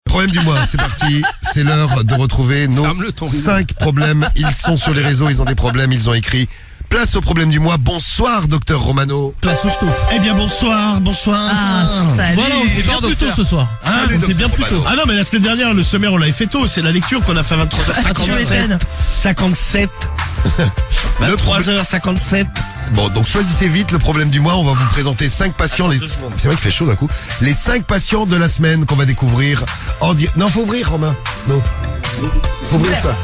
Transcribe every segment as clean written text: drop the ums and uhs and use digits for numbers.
Problème du mois, c'est parti. C'est l'heure de retrouver nos 5 problèmes. Ils sont sur les réseaux, ils ont des problèmes, ils ont écrit. Place au problème du mois. Bonsoir, docteur Romano. Place où je touffe. Eh bien bonsoir. Ah, salut. Voilà, on était bien plus tôt ce soir. Salut, on était bien docteur plus tôt. Romano. Ah non, mais la semaine dernière, le sommaire, on l'avait fait tôt. C'est la lecture qu'on a fait à 23h57. 57. Le 23h57. Bon, donc choisissez vite le problème du mois. On va vous présenter 5 patients. Attends, 2 secondes. C'est vrai qu'il fait chaud d'un coup. Les 5 patients de la semaine qu'on va découvrir en Non, faut ouvrir, Romain. Non. Faut ouvrir ça.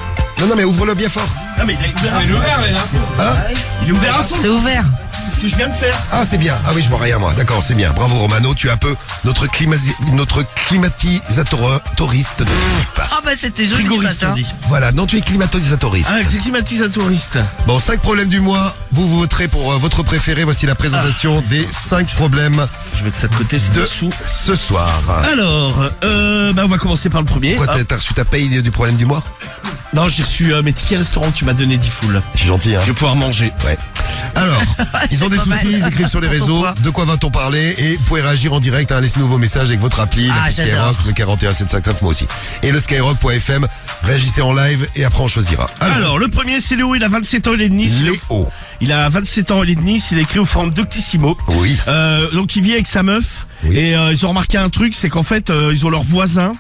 Non, mais ouvre-le bien fort. Ah, mais il est ouvert, là. Hein? Il est ouvert à fond. C'est ouvert. C'est ce que je viens de faire. Ah, c'est bien. Ah oui, je vois rien, moi. D'accord, c'est bien. Bravo, Romano. Tu es un peu notre climatisatoriste de l'équipe. Ah bah c'était joli ça, Frigoriste, tiens. on dit. Voilà, non, tu es climatisatoriste. Ah, c'est climatisatoriste. Bon, 5 problèmes du mois. Vous voterez pour votre préféré. Voici la présentation des 5 problèmes Je vais de ça de côté, c'est de dessous. ce soir. Alors, on va commencer par le premier. Pourquoi t'as reçu ta paye du problème du mois? Non, j'ai reçu mes tickets restaurant que tu m'as donné 10 foules. Je suis gentil, hein. Je vais pouvoir manger. Ouais. Alors, ils ont des pas soucis, mal. ils écrivent sur les réseaux. Pourquoi De quoi va-t-on parler? Et vous pouvez réagir en direct, hein. Laissez-nous vos messages avec votre appli, Ah, l'appli j'adore. Skyrock, le 41759, moi aussi. Et le skyrock.fm. Réagissez en live et après on choisira. Alors, le premier, c'est Léo, il a 27 ans, il est de Nice. Léo. Il a 27 ans, il est de Nice, il a écrit au forum Doctissimo. Oui. Donc il vit avec sa meuf. Oui. Et ils ont remarqué un truc, c'est qu'en fait, ils ont leur voisin.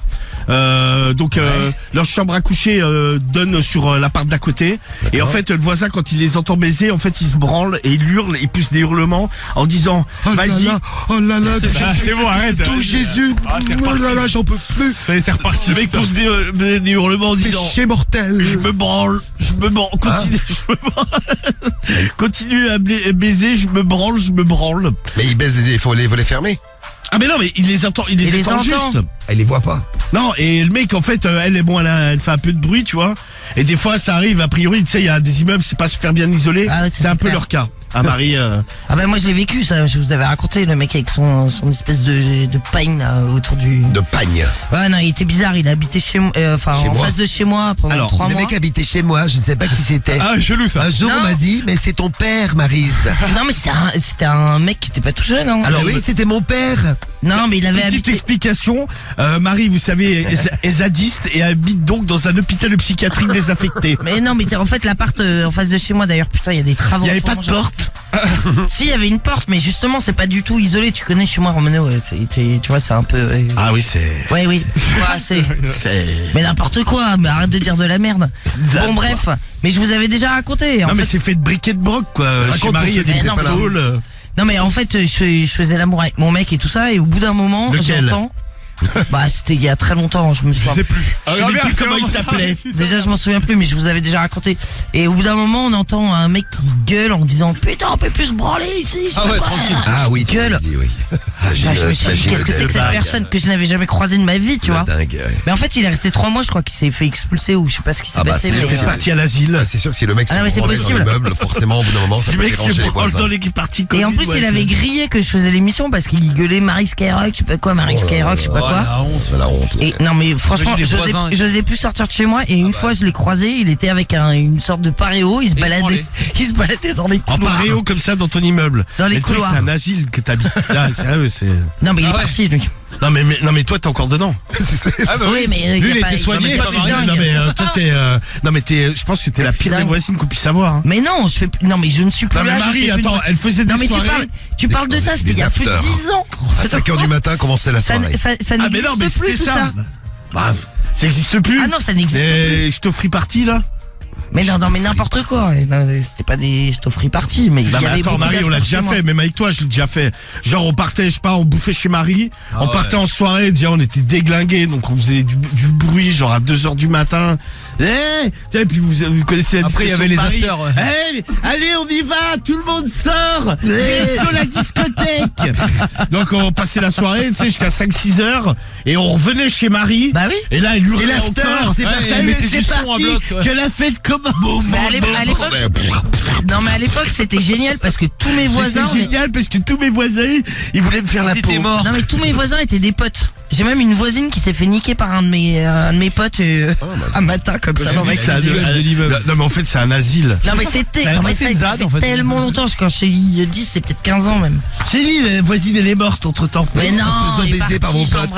Leur chambre à coucher donne sur l'appart d'à côté. Et en fait, le voisin, quand il les entend baiser, en fait, il se branle et il hurle, il pousse des hurlements en disant vas-y. Oh là là, C'est bon, arrête. tout Jésus. c'est Oh là là, j'en peux plus. Ça y est, c'est reparti. Le mec pousse des hurlements en disant Péché mortel. je me branle, continue, je me branle. Continue à baiser, je me branle. Mais il baise, il faut les fermer. Ah mais non, mais il les entend, il les entend juste. Elle les voit pas. Non, et le mec, en fait, elle fait un peu de bruit, tu vois. Et des fois, ça arrive, a priori, tu sais, il y a des immeubles, c'est pas super bien isolé. Ah ouais, c'est un peu clair. leur cas. Ah, Marie, Ah bah moi j'ai vécu ça, je vous avais raconté le mec avec son espèce de pagne là, autour du... De pagne. Ouais non, il était bizarre, il habitait chez moi, Chez en moi. face de chez moi pendant Alors, 3 Le mois. mec habitait chez moi, je ne sais pas qui c'était. chelou ça. Un jour, Non. on m'a dit, mais c'est ton père, Maryse. Non mais c'était un mec qui était pas tout jeune, hein. Alors oui, c'était mon père. Non mais il avait Petite habité... explication, Marie, vous savez, est zadiste et habite donc dans un hôpital psychiatrique désaffecté. Mais non mais en fait l'appart en face de chez moi d'ailleurs, putain il y a des travaux. Il y avait en pas ce de moment, porte. Si, il y avait une porte, mais justement, c'est pas du tout isolé. Tu connais chez moi, Romano, tu vois, c'est un peu... Ah oui, c'est... Ouais, oui. Ouais, mais n'importe quoi, mais arrête de dire de la merde. Zap, Bon, bref. Mais je vous avais déjà raconté. En Non mais fait... c'est fait de briquet de broc, quoi. Raconte Chez Marie, il y a pour ceux des qui étaient pas là. tôles. Non, mais en fait, je faisais l'amour avec mon mec et tout ça, et au bout d'un moment, Lequel j'entends... Bah, c'était il y a très longtemps, je me souviens. plus. Je sais plus comment il s'appelait. Déjà, je m'en souviens plus, mais je vous avais déjà raconté. Et au bout d'un moment, on entend un mec qui gueule en disant putain, on peut plus se branler ici. je sais pas quoi. Ah oui, tu Gueule. l'as dit, oui. Bah, je me suis dit, qu'est-ce que c'est que cette personne que je n'avais jamais croisée de ma vie, tu vois. Dingue, ouais. Mais en fait, il est resté 3 mois, je crois qu'il s'est fait expulser ou je sais pas ce qui s'est Ah bah, passé. c'est sûr mais, que Il est parti à l'asile. Ah, c'est sûr que si le mec se Ah non, mais c'est branlait dans possible. l'immeuble, forcément, au bout d'un moment, ça Ce peut mec se déranger les branle voisins. dans les parties Et en Covid, plus, ouais, il avait grillé que je faisais l'émission parce qu'il gueulait Marie Skyrock, je sais pas quoi, Marie Skyrock, je sais pas quoi. La honte. Et non mais franchement, J'imagine les voisins. j'osais plus sortir de chez moi et une fois je l'ai croisé, il était avec une sorte de paréo, il se baladait dans les En couloirs. paréo comme ça dans ton immeuble. Dans les Mais le truc, couloirs. c'est un asile que t'habites. Là, sérieux, c'est... Non mais il est Ah ouais. parti lui. Non mais toi t'es encore dedans. Ah bah Oui mais Lui, y a il pas- était soigné, Toi, pas t'es Marie. dingue. non mais toi t'es non mais je pense que t'es la pire des dingue. voisines qu'on puisse avoir. Hein. Mais non, je fais plus... non mais je ne suis plus Non mais là. je Marie, fais plus de- attends, elle faisait des Non mais soirées. tu parles de ça, c'était il y a plus de afters. 10 ans. À 5h du matin, commençait la Ça soirée. ça Ah mais n'existe non mais plus c'était tout ça. Bah, ça existe plus. Ah non, ça n'existe plus. Et je t'offre partie là. Mais non, mais n'importe quoi. Non, c'était pas des je t'offris partie, mais il Bah, y mais avait attends beaucoup Marie, on l'a d'afters déjà chez moi. fait, même avec toi je l'ai déjà fait. Genre on partait, je sais pas, on bouffait chez Marie, on ouais. partait en soirée, déjà on était déglingués, donc on faisait du bruit genre à 2h du matin. Et puis vous connaissez la Après, il y discussion avait de les Paris. afters, ouais. Allez, on y va, tout le monde sort, sur la discothèque. Donc on passait la soirée, tu sais, jusqu'à 5-6 heures, et on revenait chez Marie. Bah oui. Et là, elle hurlait l'after, encore. c'est pas- Ça elle y est, mettait c'est du son à parti, bloc, ouais. que la fête commence. Mais à l'époque, non mais à l'époque c'était génial parce que tous mes voisins, C'était génial parce que tous mes voisins, ils voulaient me faire la peau. C'était mort. non mais tous mes voisins étaient des potes. J'ai même une voisine qui s'est fait niquer par un de mes potes un matin comme ça. Dans ma cuisine. Non mais en fait c'est un asile. Non mais c'était, ça fait tellement longtemps. Quand je t'ai dit, c'est peut-être 15 ans même. J'ai dit, la voisine elle est morte entre temps. Mais non, il est baiser par mon pote.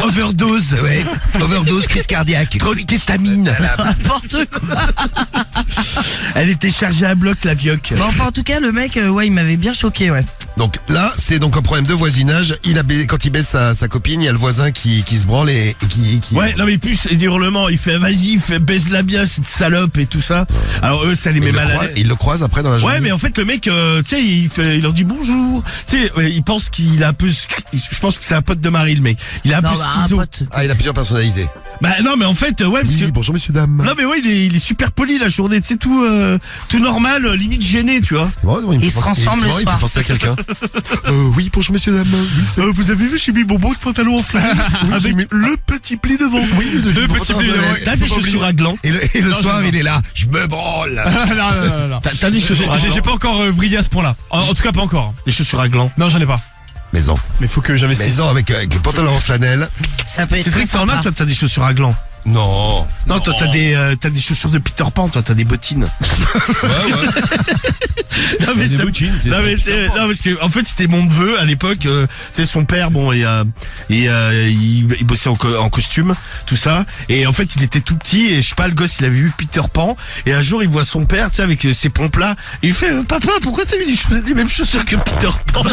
Overdose. Ouais. Overdose, crise cardiaque. Trop de kétamine. N'importe quoi. Elle était chargée à bloc la vioque. Bon, enfin en tout cas le mec, il m'avait bien choqué, ouais. Donc là, c'est donc un problème de voisinage. Quand il baisse sa copine, il y a le voisin qui se branle et qui... Ouais, non mais plus des hurlements, il fait vas-y, baise-la bien cette salope et tout ça. Alors eux ça les met mal à l'aise. Il le croise après dans la journée. Ouais mais en fait le mec, tu sais, il leur dit bonjour. Tu sais, il pense qu'il a un peu, je pense que c'est un pote de Marie le mec. Il a un peu schizo. Il a plusieurs personnalités. Bah non mais en fait ouais parce que bonjour messieurs dames. Non mais ouais il est super poli la journée, tu sais tout normal, limite gêné, tu vois. Il se transforme le soir. Il fait penser à quelqu'un. Oui bonjour messieurs dames. Oui, vous avez vu, j'ai mis mon beau pantalon en flanelle avec le petit pli devant. Oui le petit pli devant. T'as des chaussures à gland. Et le soir il est là. Je me branle. Non. T'as des chaussures à gland. J'ai pas encore brillé à ce point-là. En tout cas pas encore. Des chaussures à gland. Non j'en ai pas. Maison. Mais faut que j'investisse. Maison avec le pantalon en flanelle. Ça peut être C'est très très sympa. sympa. Toi t'as des chaussures à gland. Non. Non, toi t'as des chaussures de Peter Pan, toi t'as des bottines. Ouais. Non mais Des c'est bottines, c'est non mais Peter Pan. non parce que en fait c'était mon neveu à l'époque, tu sais son père il bossait en costume, tout ça, et en fait il était tout petit et je sais pas, le gosse il avait vu Peter Pan et un jour il voit son père, tu sais, avec ses pompes là, et il fait papa pourquoi t'as mis les mêmes chaussures que Peter Pan?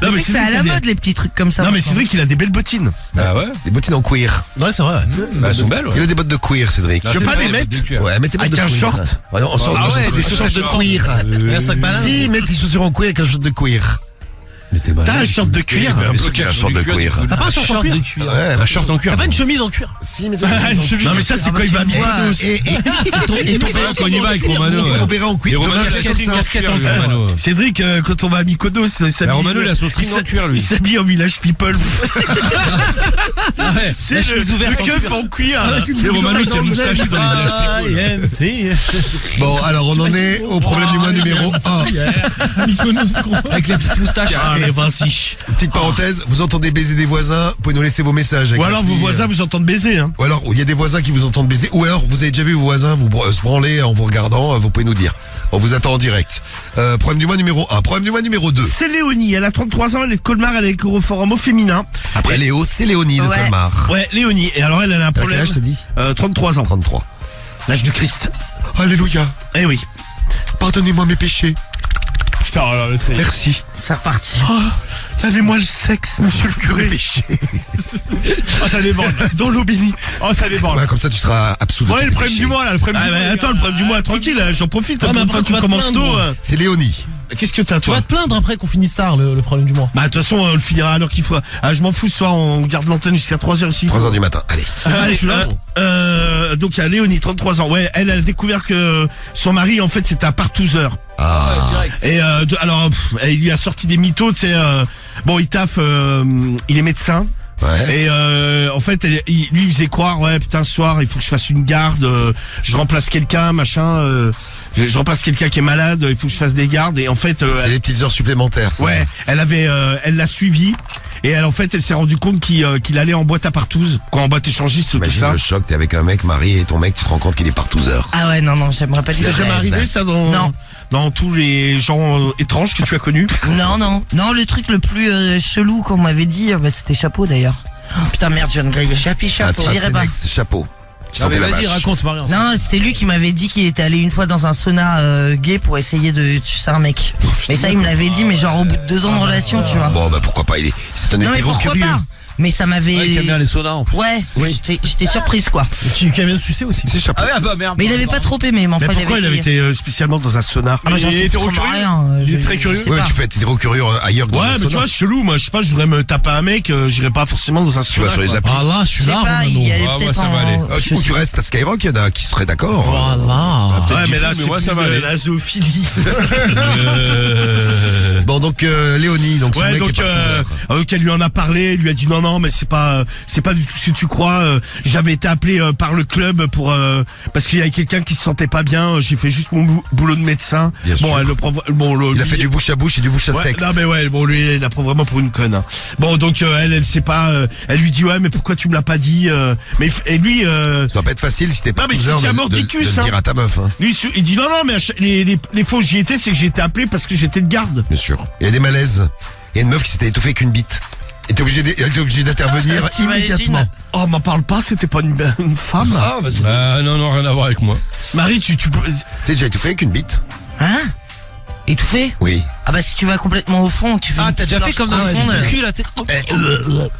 Non mais C'est à la mode les petits trucs comme ça. Non mais c'est vrai qu'il a des belles bottines. Ah ouais. Des bottines en cuir. Ouais c'est vrai. Bah elles sont belles. Il a des bottes de cuir Cédric. Tu veux pas les mettre? Ouais, mettez Avec un short. Ouais, on sort Ah ouais, des chaussures de cuir. Un sac malin. Si, mettez des chaussures en cuir avec un short de cuir. Mais t'es malade. T'as un short de cuir. Mais c'est un short de cuir. T'as pas un short en cuir? Ouais, Un short en cuir. T'as pas une chemise en cuir? Si, mais Non mais ça c'est quand il va à Mykonos. Et C'est là qu'on y va avec Romano. ton béret en cuir. Et Romano, il a une casquette en cuir, Romano. Cédric, quand on va à Mykonos, il s'habille. Romano, il a son string en cuir, lui. Il s'habille en village people. Ouais. C'est le keuf en cuir. C'est Romano, c'est moustache dans les villages. Bon, alors on en est au problème du mois numéro 1. Avec les petites moustaches. Ah mais vas-y. Petite parenthèse, vous entendez baiser des voisins, vous pouvez nous laisser vos messages. avec Ou la alors vos fille, voisins vous entendent baiser, hein. Ou alors, il y a des voisins qui vous entendent baiser. Ou alors, vous avez déjà vu vos voisins se branler en vous regardant. Vous pouvez nous dire. On vous attend en direct. Problème du mois numéro 1. Problème du mois numéro 2. C'est Léonie, elle a 33 ans, elle est de Colmar, elle est chorophorum au féminin. Après Léo, c'est Léonie de Ouais. Colmar. Ouais, Léonie. Et alors elle a un Quel problème. âge t'as dit 33 ans. 33. L'âge du Christ. Alléluia. Eh oui. Pardonnez-moi mes péchés. Putain, Merci. C'est reparti. Oh, lavez-moi le sexe, monsieur le curé. oh ça déborde. Dans l'eau bénite. Oh ça déborde. Ouais, comme ça, tu seras absous de Ouais, tes le problème péchés. du mois là, le problème Ah du bah mois. attends, le problème du mois, tranquille, j'en profite. Ouais, mais Une fois après, que tu tu vas te commences plaindre, tôt. moi. C'est Léonie. Qu'est-ce que t'as, Tu toi? vas te plaindre après qu'on finisse tard le problème du mois. Bah de toute façon on le finira à l'heure qu'il faut. Ah je m'en fous, ce soir on garde l'antenne jusqu'à 3h ici. 3h du matin. Allez. Allez, je suis là, donc il y a Léonie, 33 ans. Ouais, elle a découvert que son mari en fait c'était un partouzeur. Ah. Et alors il lui a sorti des mythos, tu sais. Bon il taffe, il est médecin. Ouais. Et en fait, lui il faisait croire, ouais putain ce soir il faut que je fasse une garde, je remplace quelqu'un, machin, je remplace quelqu'un qui est malade, il faut que je fasse des gardes. Et en fait, C'est des petites heures supplémentaires. Ça. ouais, elle l'a suivi. Et elle, en fait, elle s'est rendu compte qu'il allait en boîte à partouze, quoi, en boîte échangiste, tout Imagine ça. le choc, t'es avec un mec marié et ton mec, tu te rends compte qu'il est partouzeur. Ah ouais, non, j'aimerais pas dire. C'est jamais arrivé ça dans tous les gens étranges que tu as connus? Non, le truc le plus chelou qu'on m'avait dit, c'était chapeau d'ailleurs. Oh, putain merde, je viens de griller. Chapeau, je dirais pas. Chapeau. Non mais Sentez la vas-y, vache. raconte Marion. Non, c'était lui qui m'avait dit qu'il était allé une fois dans un sauna gay pour essayer de tuer un mec. Mais ça, il me l'avait dit, mais genre au bout de 2 ans de relation, tu vois. Bon, bah pourquoi pas, c'est un Non mais hétéro pourquoi curieux. pas? Mais ça m'avait... Ouais, qui aime bien les saunas en plus. Ouais, j'étais surprise quoi. Tu aimes bien sucer aussi. C'est chapeau. Ah ouais, bah merde. Mais il avait pas trop aimé, mais enfin Mais il pourquoi avait il avait essayé. été spécialement dans un sonar? Ah bah j'en sais trop rien. Il est très curieux. je sais Ouais, pas. tu peux être hétéro curieux ailleurs que dans Ouais, le mais sauna. tu vois, chelou, moi, je sais pas, je voudrais me taper un mec, j'irais pas forcément dans un Tu vas sonar. sur les quoi. applis. Ah là, je Je suis sais là, pas, il y Romano. allait Ah, peut-être moi, ça va aller. en... Ah, Je ou tu restes à Skyrock, il y en a qui seraient d'accord. Voilà. Ouais, mais là, c'est moi, ça plus va aller. la zoophilie. Bon, donc Léonie, donc son Ouais, mec donc est partout vert. elle lui en a parlé, elle lui a dit non, mais c'est pas du tout ce que tu crois. J'avais été appelé par le club pour parce qu'il y avait quelqu'un qui se sentait pas bien. J'ai fait juste mon boulot de médecin. Bien sûr. Il a fait du bouche à bouche et du bouche à Ouais, sexe. non mais ouais, bon lui il la prend vraiment pour une conne. Hein. Bon donc elle sait pas, elle lui dit ouais mais pourquoi tu me l'as pas dit mais et lui Ça doit pas être facile si t'es pas Non, mais cousin c'est de mordicus, le dire à ta meuf. Hein. lui il dit non mais les fois où j'y étais c'est que j'ai été appelé parce que j'étais de garde. Bien sûr. Il y a des malaises. Il y a une meuf qui s'était étouffée avec une bite. Elle était obligée d'intervenir T'imagines immédiatement. Oh m'en parle pas, c'était pas une femme. Ah, non, rien à voir avec moi. Marie tu Tu t'es déjà étouffé avec une bite? Hein? Étouffé? Oui. Ah bah si tu vas complètement au fond, tu fais Ah, une t'as petite déjà fait gorge comme dans profonde. le cul là, tu sais.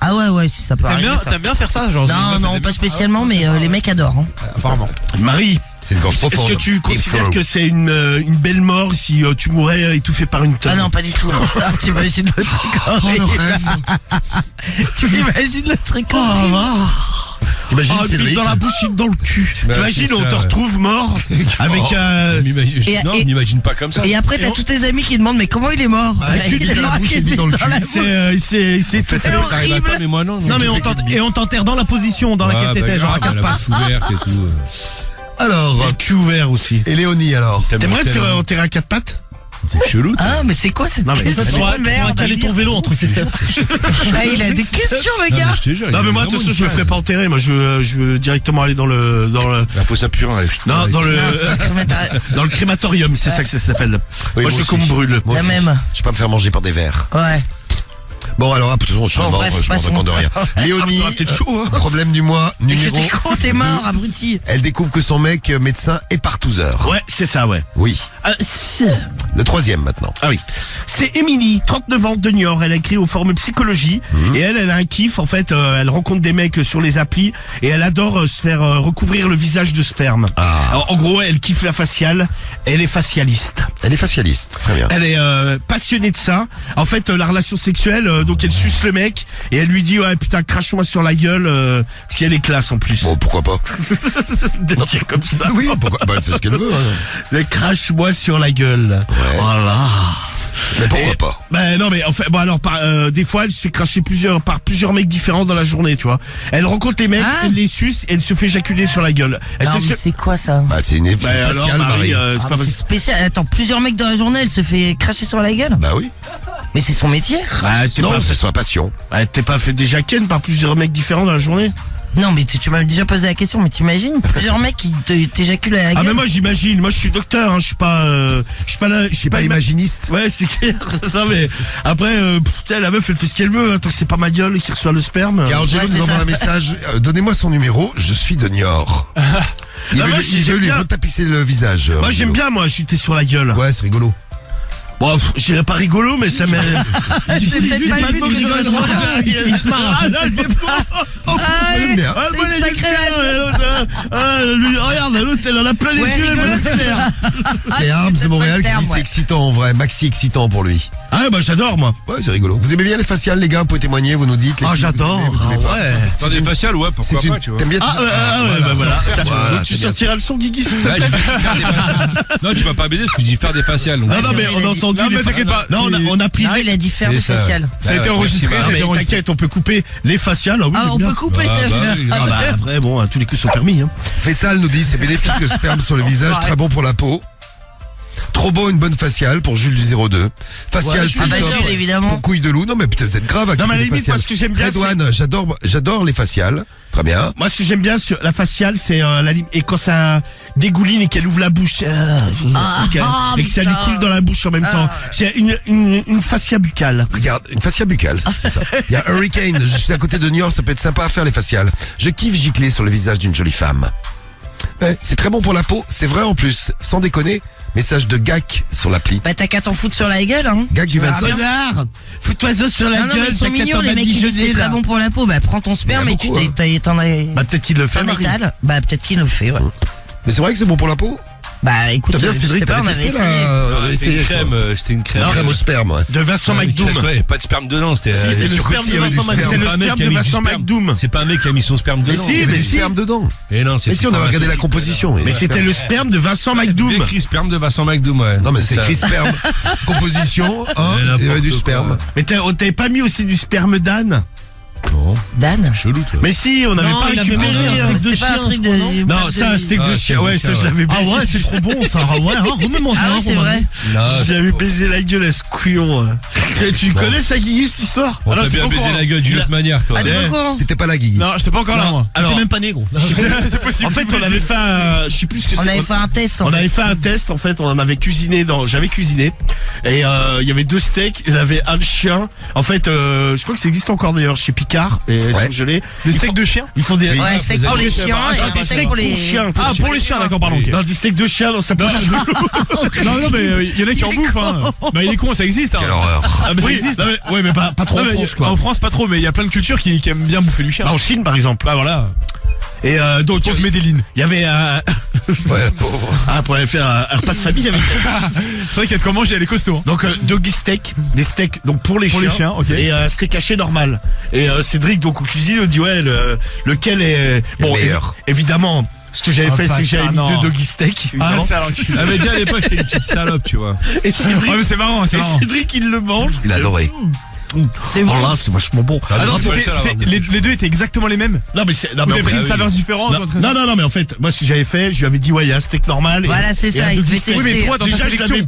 Ah ouais, si ça peut arriver, ça. T'aimes bien faire ça, genre. Non, pas spécialement, mais les mecs adorent. Hein. Apparemment. Marie, C'est une gorge est-ce profonde. que tu considères que c'est une belle mort si tu mourrais étouffé par une tonne? Ah non, pas du tout. Non. Ah, t'imagines le truc Oh, horrible. le rêve. T'imagines le truc Oh, horrible. T'imagines Ah, Cédric? une dans la bouche, une dans le cul. Bah, T'imagines, c'est on ça, te ouais. retrouve mort avec Et- Non, et- je m'imagine pas comme ça. Et après, t'as Et on- tous tes amis qui demandent mais comment il est mort? Avec une bite dans la bouche et une bite dans le cul. la il s'est Peut-être étouffé. que t'arrives à pas, mais moi non. Non mais on t'enterre dans la position dans laquelle t'étais, genre à quatre La pattes. bouche ouverte et tout. Alors, Le cul ouvert aussi. et Léonie alors? T'aimerais te faire enterrer à quatre pattes? C'est chelou. Ah, mais c'est quoi cette Non, mais question de merde? Caler ton vélo entre ses sœurs. Ah, il a des questions, le gars. Je te jure. Non mais moi de toute façon je me ferai pas enterrer. Moi je veux directement aller dans le La fosse à purin. non dans le La dans le crématorium, c'est ça que ça s'appelle. Oui, moi je veux aussi. qu'on me brûle. Moi aussi. même. Je vais pas me faire manger par des vers. Ouais. Bon alors, de toute façon, je suis Bon, mort, bref, je me passons. rends compte de rien. Léonie, T'auras peut-être chaud hein. problème du mois, Mais que numéro... t'es con, t'es mort, abruti. Elle découvre que son mec, médecin, est partouzeur. Ouais c'est ça ouais. Oui. C'est- Le troisième maintenant. Ah oui. C'est Émilie, 39 ans de Niort. Elle a écrit aux formes psychologie. Et elle a un kiff. En fait, elle rencontre des mecs sur les applis. Et elle adore se faire recouvrir le visage de sperme. Alors, en gros, elle kiffe la faciale. Elle est facialiste. Elle est facialiste, très bien. Elle est passionnée de ça. En fait, la relation sexuelle, donc elle suce le mec. Et elle lui dit, ouais, putain, crache-moi sur la gueule. Parce qu'elle est classe en plus. Bon, pourquoi pas? De dire comme ça. Oui, pourquoi? Bah, elle fait ce qu'elle veut. Hein. Mais crache-moi sur la gueule. Ouais. Voilà. Mais pourquoi Et- pas? Ben non mais en fait bon alors des fois elle se fait cracher par plusieurs mecs différents dans la journée tu vois. Elle rencontre les mecs, Ah. elle les suce et elle se fait éjaculer sur la gueule. Elle Non, se- mais c'est quoi ça? Bah, c'est une Ben alors faciale, Marie, Marie. c'est Ah, pas mais c'est spécial. Attends, plusieurs mecs dans la journée, elle se fait cracher sur la gueule? Bah oui. Mais c'est son métier? Bah, t'es Non, pas, c'est sa passion. t'es pas fait déjà ken par plusieurs mecs différents dans la journée. Non, mais tu m'as déjà posé la question, mais t'imagines plusieurs mecs qui t'éjaculent à la gueule? Ah mais moi j'imagine, moi je suis docteur, hein, je suis pas là, je suis Pas imaginiste. Ouais c'est clair. Non mais après tu sais la meuf elle fait ce qu'elle veut, hein, tant que c'est pas ma gueule qui reçoit le sperme. Tiens, Angelo Ouais, nous c'est envoie ça. un message. Donnez-moi son numéro, je suis de Niort. Il Ah, veut, moi, il veut j'aime lui bien. retapisser le visage. Moi Angelo. j'aime bien moi jeter sur la gueule. Ouais, c'est rigolo. Bon, je dirais pas rigolo, mais ça m'est. C'est peut-être pas le but du jeu. Il se marre. Oh, j'aime bien. Ah, C'est moi, une les sacrée gars, lui, regarde, l'autre, elle en a plein les Ouais, yeux, elle rigolo, me c'est vénère. Et Arms de Montréal qui dit terme, c'est ouais. excitant en vrai, maxi excitant pour lui. Ah, bah, j'adore, moi. Ouais, c'est rigolo. Vous aimez bien les faciales, les gars? Vous pouvez témoigner, vous nous dites. Les Ah, filles, vous j'adore. aimez, vous aimez pas. Ouais. Dans des faciales, ouais, pourquoi C'est pas, une... tu vois. T'aimes bien Ah, ouais, bah, voilà. Tiens, Voilà, donc, tu c'est bien. sortiras le son, Guigui, s'il te Ouais, plaît. je vais faire des faciales. Non, tu vas pas m'aider parce que je dis faire des faciales. Donc. Ah, non, mais il a on a dit. entendu Non, les mais t'inquiète pas, Non, on a pris. Non, il a dit faire C'est des ça. faciales. Ça a été enregistré, Ah, mais t'inquiète, on peut couper les faciales. Ah oui, Ah, j'aime on bien. peut couper. Ah, bah oui, Ah, bah, après, bon, à tous les coups sont permis, hein. Fessal nous dit c'est bénéfique le sperme sur le visage, très bon pour la peau. Trop beau, une bonne faciale pour Jules du 02. Facial, Ouais, c'est Ah bah top. Jules, évidemment. Pour couille de loup. Non mais putain, vous êtes grave à Non, mais à la kiffer les limite, faciales. moi, ce que j'aime bien, Redouane, j'adore les faciales. Très bien. Moi, ce que j'aime bien sur la faciale, c'est la lime. Et quand ça dégouline et qu'elle ouvre la bouche, et que ça lui putain. coule dans la bouche en même temps. C'est une fascia buccale. Regarde, une fascia buccale, c'est ça. Il y a Hurricane, je suis à côté de New York, ça peut être sympa à faire les faciales. Je kiffe gicler sur le visage d'une jolie femme. Ouais, c'est très bon pour la peau, c'est vrai en plus. Sans déconner, message de Gak sur l'appli. Bah t'as qu'à t'en foutre sur la gueule, hein. Gak du 26. Connard, fous-toi sur la Non, non, mais gueule, ils sont t'as qu'à mignons, t'en les mecs, ils disent c'est badigeonner, très là. bon pour la peau. Bah prends ton sperme Il y et en a tu beaucoup, t'en as... Bah, peut-être qu'il le fait, T'en Marie. étales. Bah peut-être qu'il le fait, ouais. Mais c'est vrai que c'est bon pour la peau? Bah écoute, T'as bien, je Cédric, sais pas, t'avais on avait testé essayé. là C'était une crème, c'était une crème. Crème au sperme, ouais. De Vincent Avec McDoom. ouais, pas de sperme dedans, c'était. Si, c'était le sur sperme Coty, de il y avait du Vincent sperme. McDoom. C'est le pas un mec sperme qui a de mis du Vincent sperme. McDoom. C'est pas un mec qui a mis son sperme dedans. si, Il y avait mais du si. sperme dedans. Et non, c'est. Mais si, on avait regardé la composition. Mais c'était le sperme de Vincent McDoom. Écrit sperme de Vincent McDoom, ouais. Non, mais c'est ça. écrit sperme. Composition, Mais il y avait du n'importe sperme. quoi. Mais t'avais pas mis aussi du sperme d'âne? Non. Dan. Chelou, toi. Mais si, on n'avait Non, pas il avait récupéré mangé un un steak de C'était pas un chien. truc de. Non, ça, un steak de Ah, chien. steak de Ouais, chien, ça, je ouais. l'avais Ah baisé. ouais, c'est trop bon, ça. Ouais, remets-moi ça. Ah ouais, c'est vrai. Non, Je c'est l'avais pas- baisé la gueule à ce couillon. Tu connais ça, Guigui, cette histoire? On Alors, t'a c'est bien pas baisé encore- la gueule d'une autre manière, toi. Ah, t'es pas au courant? T'étais pas là, Guigui. Non, j'étais pas encore là, Non, moi. alors- T'étais même pas né, gros. C'est possible. En fait, on avait fait un, je sais plus ce que On c'est. avait fait un test en On fait. avait fait un test, en fait, on en avait cuisiné j'avais cuisiné. Et, il y avait 2 steaks, il y avait un chien. En fait, je crois que ça existe encore d'ailleurs chez Picard, et surgelé. Les steaks de chien. Ils font des, Ouais, steak pour les chiens et des steaks pour les. chiens. Ah, pour les chiens, d'accord, pardon. ok. Non, des steaks de chien, non, ça peut Non, non, mais il y en a qui en bouffent, hein. Bah, il est con, ça existe, hein. Quelle horreur. Ah, mais ça Oui, existe. non, mais- ouais, mais pas trop Non, en mais France, quoi. En France, pas trop, mais il y a plein de cultures qui aiment bien bouffer du chien. Bah, en Chine, par exemple. Bah, voilà. Et, donc, Pauvre Medellin. il y avait Ouais, la pauvre. pour aller faire un repas de famille avec. C'est vrai qu'il y a de quoi manger, elle est costaud. Hein. Donc, doggy steak, des steaks, donc pour les Pour les chiens, ok. Et steak haché normal. Et, Cédric, donc, au cuisine, il dit, ouais, lequel est, Le meilleur. Évidemment. Ce que j'avais Ah, fait, c'est que j'avais mis non. 2 doggy steaks, Ah, évidemment. c'est alors que. Ah, mais déjà à l'époque, c'était une petite salope, tu vois. Et Cédric, Ouais, mais c'est marrant, c'est marrant. il le mange. Il a adoré. C'est Oh bon. là, c'est vachement bon. Ah non, c'est pas le seul à avoir les deux étaient exactement les mêmes. Non, mais c'est, non, Vous mais en avez fait, pris une saveur différente. non, mais en fait, moi, ce que j'avais fait, je lui avais dit, ouais, il y a un steak normal. Voilà, c'est ça, il devait Oui, mais tester. toi, dans ta Déjà, sélection.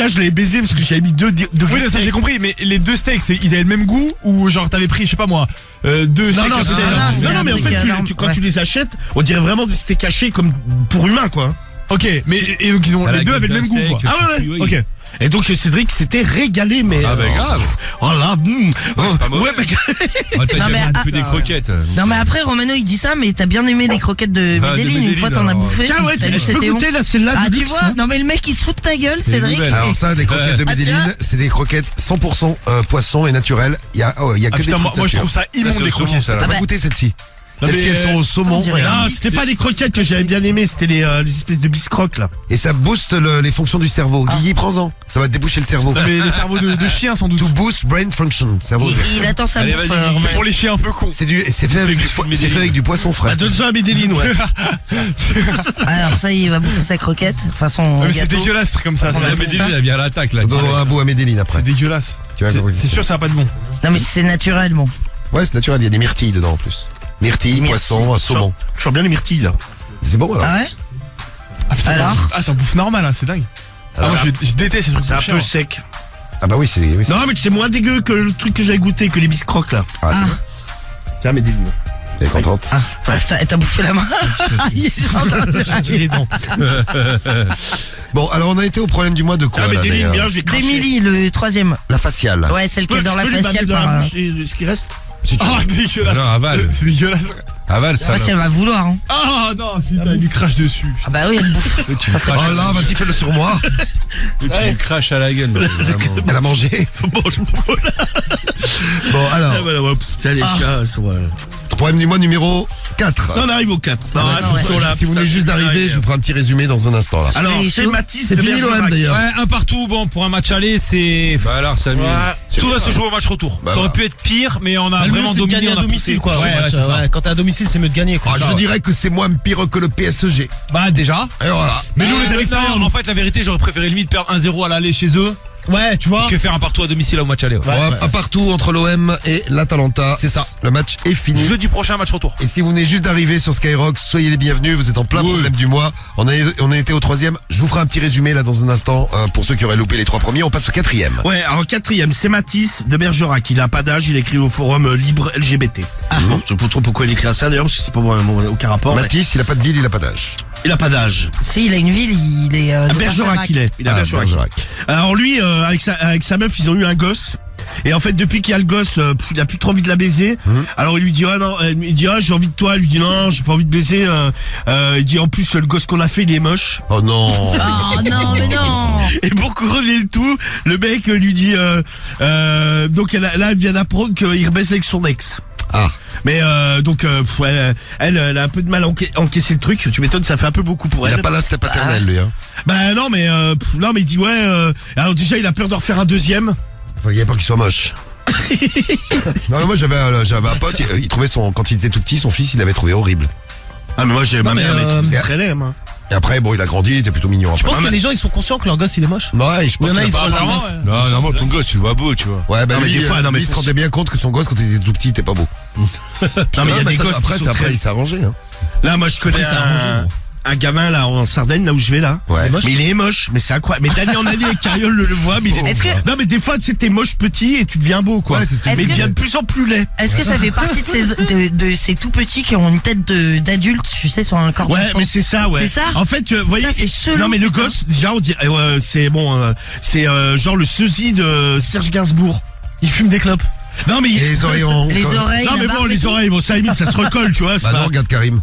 je l'avais baisé parce que j'avais mis 2 Oui, ça j'ai steaks. compris, mais les deux steaks, ils avaient le même goût ou genre t'avais pris, je sais pas moi, deux steaks. Non, c'était, Ah, non, c'est un mais en truc fait, énorme, quand ouais. tu les achètes, on dirait vraiment des steaks hachés comme pour humains, quoi. Ok, mais et donc ils ont Ça a les la deux gueule avaient le d'un même goût, steak, quoi. Ah ouais, oui. Ok. Et donc, Cédric s'était régalé, mais. Ah, bah grave. Oh là, c'est pas mauvais. ouais, mais Ah, t'as Non, mais déjà ah, fait des croquettes. Non mais après Romano il dit ça, mais t'as bien aimé les croquettes de Ah, de Medellin. Une Medellin, fois t'en as alors. bouffé. tiens, ouais, t'as dit que je peux c'était bon. goûter là, celle-là Ah de tu luxe, vois, hein. non mais le mec il se fout de ta gueule, Cédric. nouvelle. Alors ça, des croquettes de Ah, Medellin, tiens. c'est des croquettes 100% poisson et naturel. Il y a Ah que des putain, trucs moi je nature. trouve ça immonde c'est des au saumon, croquettes. ça, là. T'as Ah pas bah- goûté celle-ci? Non, Celles-ci, mais, elles sont au saumon. on dirait regarde. Non, c'était pas les croquettes que j'avais bien aimé, c'était les espèces de biscroques, là. Et ça booste les fonctions du cerveau. Guigui, prends-en. Ça va te déboucher le cerveau. Non, mais les cerveaux de chiens sans doute. To boost brain function. Cerveau. Il attend sa Allez, bouffe. vas-y, Romano. C'est pour les chiens un peu cons. C'est fait avec c'est fait avec du poisson frais. Bah, donne ça à Medellin, ouais. Alors ça il va bouffer sa croquette, enfin son Ah, mais c'est gâteau. dégueulasse comme ça. On C'est a- La Medellin, elle vient à l'attaque, là. On donnera un bout à Medellin après. dégueulasse. Tu vas comprendre. C'est sûr ça va pas être bon. Non mais c'est naturel bon. Ouais, c'est naturel. Il y a des myrtilles dedans en plus. Myrtilles, Myrtilles. poisson, saumon. Je sens bien les myrtilles, là. C'est bon alors. Ah ouais. Ah putain. Alors Ah t'en bouffes normal hein, c'est dingue. Ah moi je déteste ces trucs C'est un de chiens. peu sec. Ah bah oui, c'est. Oui, Non, mais c'est moins dégueu que le truc que j'avais goûté, que les biscroques, là. Ah, Tiens, Medellin. Elle est contente. ah putain, t'as bouffé la main. Il est J'ai les dents. Bon, alors on a été au problème du mois de quoi Ah, là, Medellin, d'ailleurs bien, je vais cracher. d'Émilie, le troisième. La faciale. Ouais, celle qui est dans la Je peux lui faciale bander dans par. la bouche ce qui reste. Ah dégueulasse. Non, avale. C'est dégueulasse. Avale, ça. Ouais, si elle va vouloir. Hein. Ah non, putain, il lui crache dessus. Ah bah oui, elle bouffe. Tu Ça, c'est Oh là, vas-y, fais-le sur moi. Tu lui craches à la gueule. mais vraiment. Elle a mangé. Bon, alors, Putain, les chats, ils sont, problème du mois numéro 4. Non, on arrive au 4. Non, Ah, attention ouais. là. Si vous venez juste d'arriver, je vous ferai un petit résumé dans un instant là. Alors, C'est c'est chaud. Mathis C'est de fini Bergerac. l'OM d'ailleurs. Ouais, un partout, bon, pour un match aller, c'est. Bah alors, Samy. Tout va se jouer au match retour. Bah, ça aurait voilà. pu être pire, mais on a Le mieux, vraiment c'est de dominé, gagner on à a domicile, poussé. quoi. Ouais, au match, c'est ça. ouais, quand t'es à domicile, c'est mieux de gagner, quoi. Ah, je dirais que c'est moins pire que le PSG. Bah déjà. Et voilà. Mais nous on est à l'extérieur. En fait, la vérité, j'aurais préféré limite perdre 1-0 à l'aller chez eux Ouais, tu vois. que faire un partout à domicile au match aller. Ouais. Bon, un partout entre l'OM et l'Atalanta. C'est ça. Le match est fini. Jeudi prochain, match retour. Et si vous venez juste d'arriver sur Skyrock, soyez les bienvenus. Vous êtes en plein problème du mois. On a été au 3e. Je vous ferai un petit résumé là dans un instant pour ceux qui auraient loupé les 3 premiers. On passe au 4e. Ouais, alors 4e, c'est Mathis de Bergerac. Il a pas d'âge, il écrit au forum libre LGBT. Bon, je sais pas trop pourquoi il écrit ça d'ailleurs, parce que c'est pas aucun rapport. mais Mathis, il a pas de ville, il a pas d'âge. il a pas d'âge. Si, il a une ville, il est. À de Bergerac, il est. Il est à Ah, Bergerac. Bergerac. Alors lui, avec sa meuf, ils ont eu un gosse. Et en fait, depuis qu'il y a le gosse, il a plus trop envie de la baiser. Alors il lui dit ah non, il dit ah j'ai envie de toi. Il lui dit non, j'ai pas envie de baiser. Il dit en plus le gosse qu'on a fait, il est moche. Oh non. Oh non, mais non. Et pour couronner le tout, le mec lui dit donc là elle vient d'apprendre qu'il baisse avec son ex. Ah. Mais donc elle a un peu de mal à encaisser le truc. Tu m'étonnes, ça fait un peu beaucoup pour Il elle. a pas l'instinct paternel, lui, hein. Bah non mais il dit alors déjà il a peur de refaire un deuxième. Enfin, il y a pas qu'il soit moche. Non, mais moi, j'avais un pote, il trouvait quand il était tout petit, son fils, il l'avait trouvé horrible. Ah mais moi j'ai ma Non, mère mais, elle était euh, très laide, moi. Et après, bon, il a grandi, il était plutôt mignon. Je pense après. que les gens ils sont conscients que leur gosse il est moche. Ouais, je pense Il y en a, qu'il ils a sont pas- vraiment, Non, non, ton gosse, tu le vois beau, tu vois. Ouais, bah Non, mais lui, des fois, non, mais lui, il se faut- rendait bien compte que son gosse, quand il était tout petit, il était pas beau. Non mais il y a bah, des ça, gosses après, qui c'est sont après, très... il s'est arrangé, hein. Là moi je connais Après, c'est arrangé, un gamin là en Sardaigne là où je vais là. Ouais. Mais il est moche, mais c'est incroyable. Mais d'année en année avec Cariole le voit, mais il est... Est-ce que- Non mais des fois tu sais t'es moche petit et tu deviens beau quoi. Ouais, c'est ce que Mais je il dis. devient de plus en plus laid. Est-ce que ça fait partie de ces tout petits qui ont une tête d'adulte, tu sais, sur un corps Ouais, d'enfant? mais c'est ça, ouais. C'est ça En fait, vous voyez, Ça, c'est chelou, non mais le putain. gosse, déjà on dirait, c'est bon, c'est genre le sosie de Serge Gainsbourg. Il fume des clopes. Non mais Et les oreilles en... Les oreilles, non la mais bon barbe et les tout. oreilles, bon ça limite ça se recolle, tu vois. C'est Bah non, pas... regarde Karim.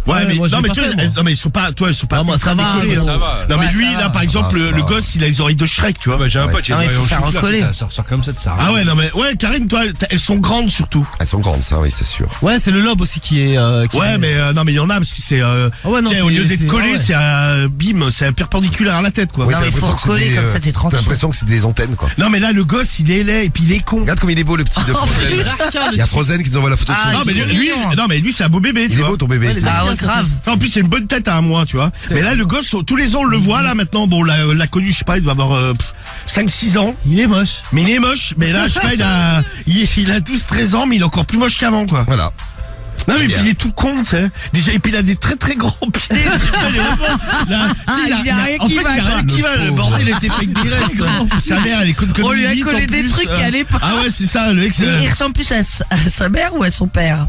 Ouais, Ouais, mais moi, je non l'ai mais pas tu fait, vois, moi. non mais elles sont pas, toi elles sont pas Ah, moi, ultra ça va, décollées, moi, hein. ça va. Non mais Ouais, lui ça là va. par exemple Ah, ça le va. gosse il a les oreilles de Shrek, tu vois. Bah, j'ai un Ouais. pote, il a Ah, il des faut oreilles faire en chou-fleur, recoller. ça ressort comme ça de ça. Ah ouais non mais ouais Karim toi elles sont grandes surtout. Elles sont grandes, ça, oui, c'est sûr. Ouais, c'est le lobe aussi qui est. Ouais mais non mais il y en a parce que c'est Ah ouais, non, tu sais, au c'est- lieu d'être c'est- collé ah ouais. c'est bim, c'est perpendiculaire à la tête quoi. Oui, Non, t'as mais faut l'impression que c'est recoller des, comme ça, t'es tranquille. T'as l'impression que c'est des antennes, quoi. Non mais là le gosse il est laid et puis il est con. Regarde comme il est beau, le petit de Oh, Frozen. plus. Il y a Frozen qui nous envoie la photo de Ah, son Non mais il est lui mignon. non mais lui c'est un beau bébé, tu Il est vois. beau, ton bébé. Ah ouais, grave. Enfin, en plus c'est une bonne tête à un mois, tu vois. Mais là le gosse tous les ans on le voit là maintenant, bon l'a connu, je sais pas, il doit avoir 5-6 ans. Il est moche. Mais il est moche, mais là je sais pas il a 12-13 ans mais il est encore plus moche qu'avant quoi. Voilà. Non mais Bien. puis il est tout con, tu sais. Déjà et puis il a des très très grands pieds. Tu sais, il est vraiment- là, tu sais, il y a rien en qui fait va, il y a rien quoi. qui va. Le bordel était fait avec des restes. Sa mère elle est conne comme On lui une a bite, collé en des plus, trucs qui allaient pas. Ah ouais c'est ça le mec. Mais il ressemble plus à sa mère ou à son père?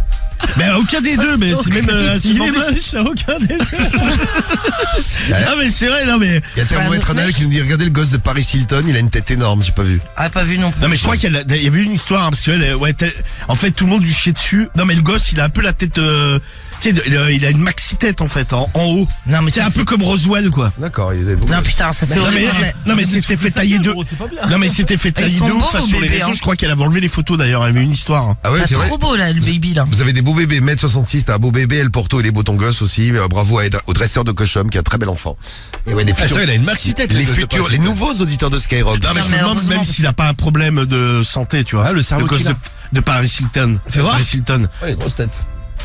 Mais aucun des deux, mais c'est même à se Il est demander si- moche, à aucun des deux. Ah mais c'est vrai, non mais Il y a C'est pas Thermomètre un autre Anal mec qui nous dit, regardez le gosse de Paris Hilton, il a une tête énorme, j'ai pas vu. Ah, pas vu non plus. non mais je crois qu'il y avait une histoire hein, parce que en fait tout le monde lui chiait dessus. Non mais le gosse il a un peu la tête tu sais il a une maxi tête en fait en haut. Non, mais C'est ça, un peu comme Roswell quoi. D'accord, il est beau. Non, putain, ça c'est Non horrible. mais, non mais c'était fait tailler deux. C'est pas bien. Non mais c'était fait tailler sont deux beaux, enfin vos sur les bébés, réseaux, hein. je crois qu'elle avait enlevé les photos d'ailleurs, il y avait une histoire. Ah ouais, T'as c'est vrai. trop beau là, le baby là. Vous avez des beaux bébés, 1m66, t'as un beau bébé, El Porto, il est beau ton gosse aussi. Bravo au dresseur de Cochum qui a un très bel enfant. Et ouais, les Ah, c'est futurs, vrai, il a une maxi tête. les futurs, les nouveaux auditeurs de Skyrock. Non mais je me mais demande heureusement, même parce s'il a pas un problème de santé, tu vois. Ah, le cerveau gosse qu'il a. de Paris Hilton. Fais voir. Paris Hilton. Ouais, grosse tête.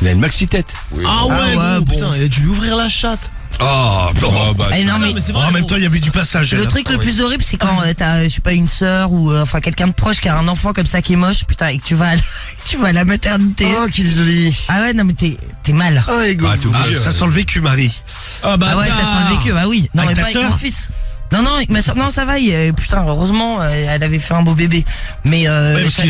Il a une maxi tête. Ah ouais, bon, putain, il a dû lui ouvrir la chatte. Oh, Oh, bah, Eh, non, mais mais c'est En même temps, il y avait du passage. le elle. truc le plus horrible, c'est quand t'as, je sais pas, une sœur ou enfin quelqu'un de proche qui a un enfant comme ça qui est moche, putain, et que tu vas à la maternité. Oh, qu'il est joli. Ah ouais, non mais t'es mal. Oh, égo. Ah, t'es Ah, obligé, ça sent le vécu, Marie. Ah bah Ah ouais, ça sent le vécu, bah oui. Non, Avec mais ta pas avec sœur mon fils. Non, non, avec ma soeur, non, ça va, putain, heureusement, elle avait fait un beau bébé. Mais, Ouais, parce ça-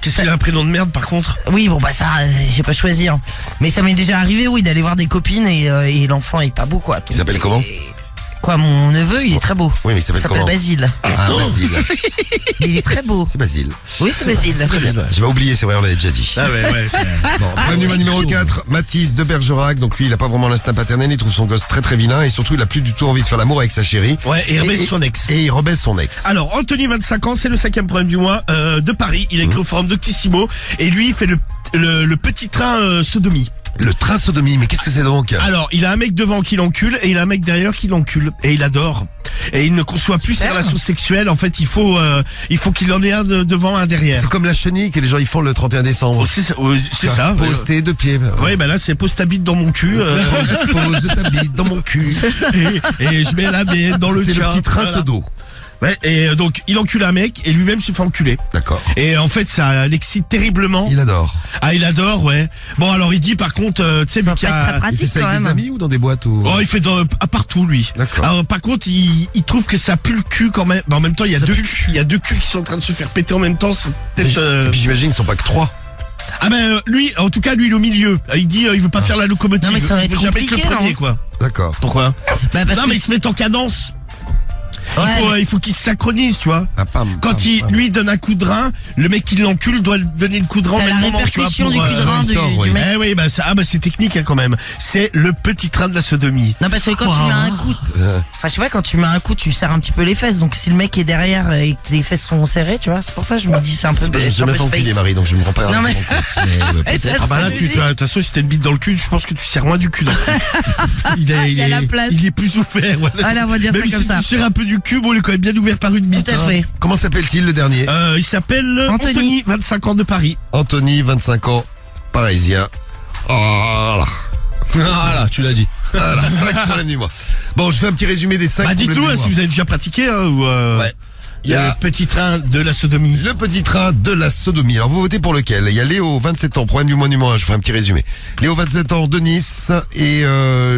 qu'est-ce qu'il a un prénom de merde par contre. oui, bon, bah ça, j'ai pas choisi, hein. Mais ça m'est déjà arrivé, oui, d'aller voir des copines et l'enfant est pas beau, quoi. Il s'appelle comment? Quoi, mon neveu, il est très beau. Oui, mais il Il s'appelle s'appelle comment? Basile. Ah, Basile. Mais il est très beau. C'est Basile. Oui, c'est Basile. J'ai pas oublié, c'est vrai, on l'avait déjà dit. Ah ouais, ouais. Bon, prévenu numéro 4, Mathis de Bergerac. Donc lui, il a pas vraiment l'instinct paternel, il trouve son gosse très très vilain et surtout, il a plus du tout envie de faire l'amour avec sa chérie. Ouais, et il rebaisse son ex. Et il rebaisse son ex. Alors, Anthony, 25 ans, c'est le 5e problème du mois de Paris. Il a écrit au forum Doctissimo et lui, il fait le petit train sodomie. Le train sodomie, mais qu'est-ce que c'est donc? Alors, il a un mec devant qui l'encule et il a un mec derrière qui l'encule et il adore. Et il ne conçoit plus ses Super. relations sexuelles. En fait, il faut qu'il en ait un devant, un derrière. C'est comme la chenille que les gens ils font le 31 décembre. Oh, c'est ça. Poster de pied. Ouais, bah là, c'est pose ta bite dans mon cul. Pose ta bite dans mon cul. et je mets la bête dans le C'est le chat. petit train Voilà. sodo. Ouais, et donc, il encule un mec et lui-même se fait enculer. D'accord. Et en fait, ça l'excite terriblement. Il adore. Ah, il adore, ouais. Bon, alors il dit par contre, tu sais, Ça vu qu'il y va pas être très a... Il pratique fait ça quand avec des même. amis ou dans des boîtes ou... Oh, il fait à partout, lui. D'accord. Alors, par contre, il trouve que ça pue le cul quand même. Mais en même temps, il y a deux culs qui sont en train de se faire péter en même temps. C'est Et peut-être... puis j'imagine qu'ils sont pas que 3. Ah ben, lui, en tout cas, lui, il est au milieu. Il dit, il veut pas faire la locomotive. Non, mais ça va il veut être jamais être le compliqué, premier, non quoi. D'accord. Pourquoi Bah, parce Non, que mais ils se mettent en cadence. Il faut qu'il se synchronise, tu vois. Ah, pam, Quand pam, il pam. lui donne un coup de rein, le mec qui l'encule doit lui donner le coup de rein au T'as même la moment, tu vois, répercussion pour, du coup de rein il sort, du oui. mec. Eh oui, bah c'est technique hein, quand même. C'est le petit train de la sodomie. Non, parce que quand tu mets un coup, enfin, je sais pas, quand tu mets un coup, tu serres un petit peu les fesses. Donc, si le mec est derrière et que tes fesses sont serrées, tu vois, c'est pour ça que je me dis, c'est un peu, Je me c'est suis un jamais peu fait enculer, space. Marie, donc je me rends pas Non, mais- vraiment compte. Mais, Et ça, peut-être. Ah bah là, c'est tu, logique. de toute façon, si t'as une bite dans le cul, je pense que tu serres moins du cul. Là. Il y a la place. Il est plus ouvert. Voilà. Voilà, on va dire Même ça comme si ça. tu serres un peu du cul, bon, il est quand même bien ouvert par une bite. Tout à fait. Comment s'appelle-t-il le dernier? Il s'appelle Anthony. Anthony, 25 ans de Paris. Anthony, 25 ans, parisien. Oh Voilà, tu l'as dit. là, 5 problèmes du mois. Bon, je fais un petit résumé des 5 Bah, problèmes dites-nous du hein, mois. si vous avez déjà pratiqué hein, ou Ouais. Il y a le petit train de la sodomie. le petit train de la sodomie. Alors vous votez pour lequel? Il y a Léo, 27 ans, problème du mois numéro 1, je ferai un petit résumé. Léo, 27 ans, de Nice, et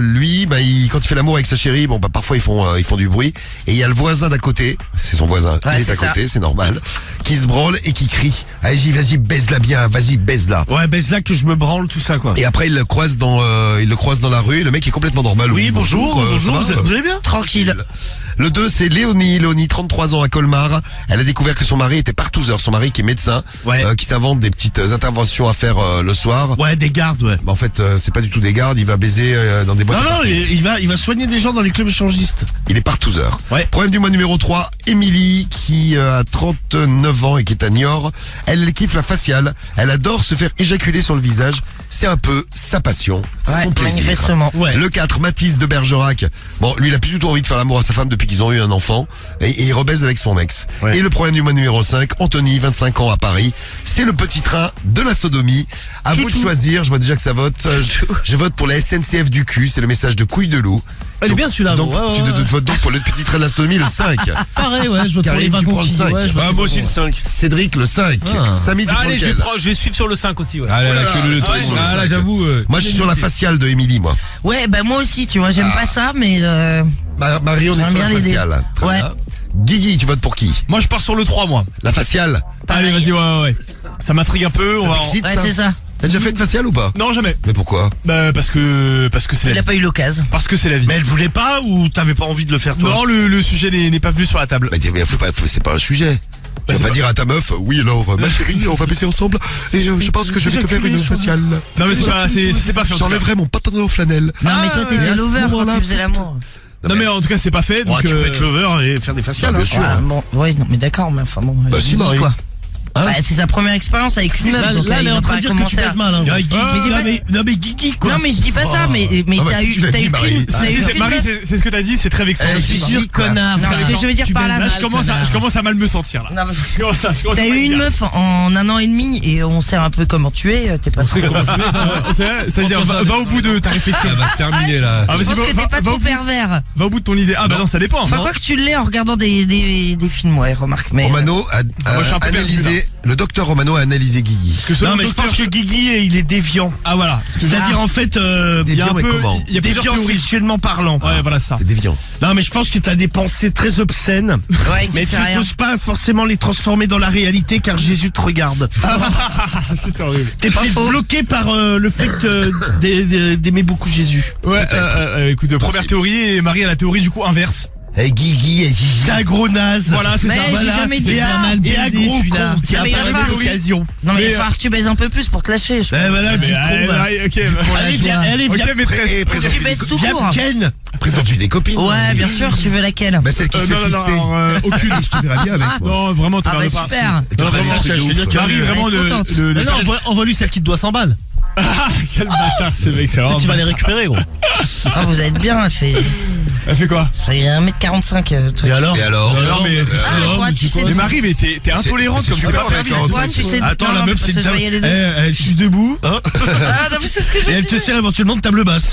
lui, bah, quand il fait l'amour avec sa chérie, bon bah parfois ils font du bruit, et il y a le voisin d'à côté, c'est son voisin, Ouais, il est c'est à ça. côté, c'est normal, qui se branle et qui crie. Allez, vas-y, baise-la bien, vas-y, baise-la. Ouais, ben c'est là que je me branle, tout ça, quoi. Et après il le croise dans la rue, et le mec est complètement normal. Oui, bonjour, ça va, vous allez bien? Tranquille. Le 2, c'est Léonie, 33 ans à Colmar. Elle a découvert que son mari était partouzeur, son mari qui est médecin, Ouais. qui s'invente des petites interventions à faire le soir. Ouais, des gardes, ouais. Bah, en fait, c'est pas du tout des gardes, il va baiser dans des boîtes. Non, à non, partous. il va soigner des gens dans les clubs échangistes. Il est partouzeur. Ouais. Problème du mois numéro 3, Émilie, qui a 39 ans et qui est à Niort. Elle kiffe la faciale. Elle adore se faire éjaculer sur le visage. C'est un peu sa passion, Ouais, son plaisir. manifestement. Ouais. Le 4, Mathis de Bergerac. Bon, lui, il a plus du tout envie de faire l'amour à sa femme depuis qu'ils ont eu un enfant. Et il rebaise avec son ex. Ouais. Et le problème du mois numéro 5, Anthony, 25 ans à Paris. C'est le petit train de la sodomie. À vous de choisir. Je vois déjà que ça vote. Je vote pour la SNCF du cul. C'est le message de couille de loup. Elle est bien celui-là. Donc, ouais, tu ouais, ouais. votes donc pour le petit train de la sodomie, le 5. Pareil, ouais, je vote pour les Karim, tu wagons prends le qui. 5. Ouais, je vote Ah, pour moi aussi les le 5. Cédric, le 5. Ah. Samy, tu prends Allez, lequel? je vais suivre sur le 5 aussi, ouais. Ah là là, Voilà. que le Ah ouais, truc. le Ah là, cinq. j'avoue. Moi, je suis sur la faciale de Émilie, moi. Ouais, bah moi aussi, tu vois, j'aime pas ça, mais Marie, on est J'aime sur la bien l'idée. faciale. Très Ouais. bien. Guigui, tu votes pour qui? Moi, je pars sur le 3, moi. La faciale? Allez, vas-y, ouais. Ça m'intrigue un peu. Ça On va. t'excite, ouais, ça? c'est ça. T'as déjà fait une faciale ou pas? Non, jamais. Mais pourquoi? Bah, parce que c'est Il la a vie. pas eu l'occasion. Parce que c'est la vie. Mais elle voulait pas ou t'avais pas envie de le faire, toi? Non, le sujet n'est pas venu sur la table. Bah, c'est pas un sujet. Tu vas c'est pas pas- dire à ta meuf, oui alors, ma chérie, on va baiser ensemble, et je pense que je vais te faire une faciale. Non, mais c'est pas fait. en tout cas. J'enlèverai mon pantalon en flanelle. Non, mais toi, et à t'étais ce lover quand moment-là, tu faisais l'amour. Non, mais en tout cas, c'est pas fait. Ouais, Donc, tu peux être lover et faire des faciales. Bien hein. sûr. Ah, bon, ouais, non, mais d'accord, mais enfin bon. Bah, si, Guigui, Marie. quoi. Hein Bah, c'est sa première expérience avec une meuf, Là, donc là, elle il est va en train pas de dire que tu commencer à... baises mal. Hein. Ah, Guigui, mais j'ai non, mais Guigui, quoi. Non, mais je dis pas ça, mais Ah bah, t'as si eu, tu l'as t'as dit, eu Marie. qu'une, t'as eu qu'une Marie, meuf. c'est ce que t'as dit, c'est très vexant. Eh, aussi. si, si, connard. Non, ce que je veux dire par là, Là, je commence à mal me sentir, là. non, mais Je commence à t'as mal eu une dire. meuf en 1 an et demi et on sait un peu comment tu es, t'es pas trop. C'est-à-dire, va au bout de ta réflexion. Ça va se terminer là. Ah, Je vas-y, pense que t'es pas trop pervers. va au bout de ton idée. Ah, bah non, ça dépend. Enfin, quoi que tu l'aies en regardant des films, ouais, remarque, mais. Romano a moi, je suis un peu perdu, analysé, le docteur Romano a analysé Guigui. Parce que selon Non, le mais je docteur, pense que Guigui, il est déviant. Ah, voilà. Parce que C'est-à-dire, en fait, il y a un Déviant et peu, comment? il y a plusieurs déviant théories. sexuellement parlant. Ouais, voilà ça. C'est déviant. Non, mais je pense que t'as des pensées très obscènes. Ouais, qui Mais fait tu rien. n'oses pas forcément les transformer dans la réalité car Jésus te regarde. C'est horrible. T'es Pas peut-être faux. bloqué par le fait d'aimer beaucoup Jésus. Ouais, écoute, première théorie et Marie a la théorie du coup inverse. Eh, Guigui, eh, Guigui. C'est un gros naze. Voilà, c'est Mais ça. j'ai Voilà. jamais dit Et ça. un gros celui-là. con qui a Mais il va pas falloir- l'occasion. Non, mais il Mais, va falloir que tu baises un peu plus pour te lâcher. Je Ben voilà, Mais, du con. va. ok, Allez, viens, allez, ok, viens. maîtresse. Eh, tu baisses tout Viens, court. Ken. Présente-tu des copines? Ouais, bien sûr, tu veux laquelle? Bah, celle qui se fait Non, non, fister. non, aucune. Je te verrai bien avec moi. Non, vraiment, tu Ah, bah regardes pas. super. Tu Non, feras des vraiment, trucs de je veux ouf. dire que- Marie, vraiment, Elle est le, contente. le, Mais non, envoie-lui celle qui te doit 100 balles. Quel bâtard, ce mec, c'est Peut-être vraiment. tu vas les récupérer, gros. Ah, vous êtes bien, Elle fait quoi? il y a 1m45, le truc. Et alors Et alors? Non, mais. Ah, toi, tu sais. Mais Marie, mais t'es intolérante c'est comme ça. super, pas faire mec, vite. hein. Toi, tu sais. Attends, non, la mais meuf, parce c'est que une je voyais les deux. Elle chute debout. Ah, non, mais c'est ce que je Et elle dis. te sert éventuellement de table basse.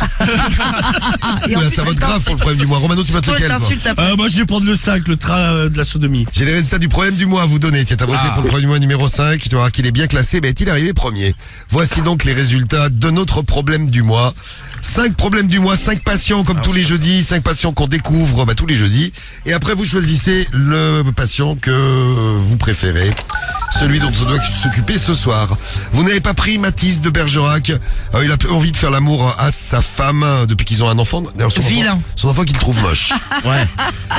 Et en Oula, plus, ça vote elle grave pour le problème du mois. Romano, tu votes Toi, lequel, toi? t'insultes après. Moi, je vais prendre le 5, le train de la sodomie. J'ai les résultats du problème du mois à vous donner. Tiens, t'as voté pour le problème du mois numéro 5. Tu vas voir qu'il est bien classé. Mais est-il arrivé premier? Voici donc les résultats de notre problème du mois. 5 problèmes du mois, 5 patients comme tous les jeudis, 5 patients qu'on découvre tous les jeudis. Et après, vous choisissez le patient que vous préférez. celui dont on doit s'occuper ce soir. Vous n'avez pas pris Mathis de Bergerac. Il a envie de faire l'amour à sa femme depuis qu'ils ont un enfant. D'ailleurs, Vilain. son enfant qu'il trouve moche. Ouais.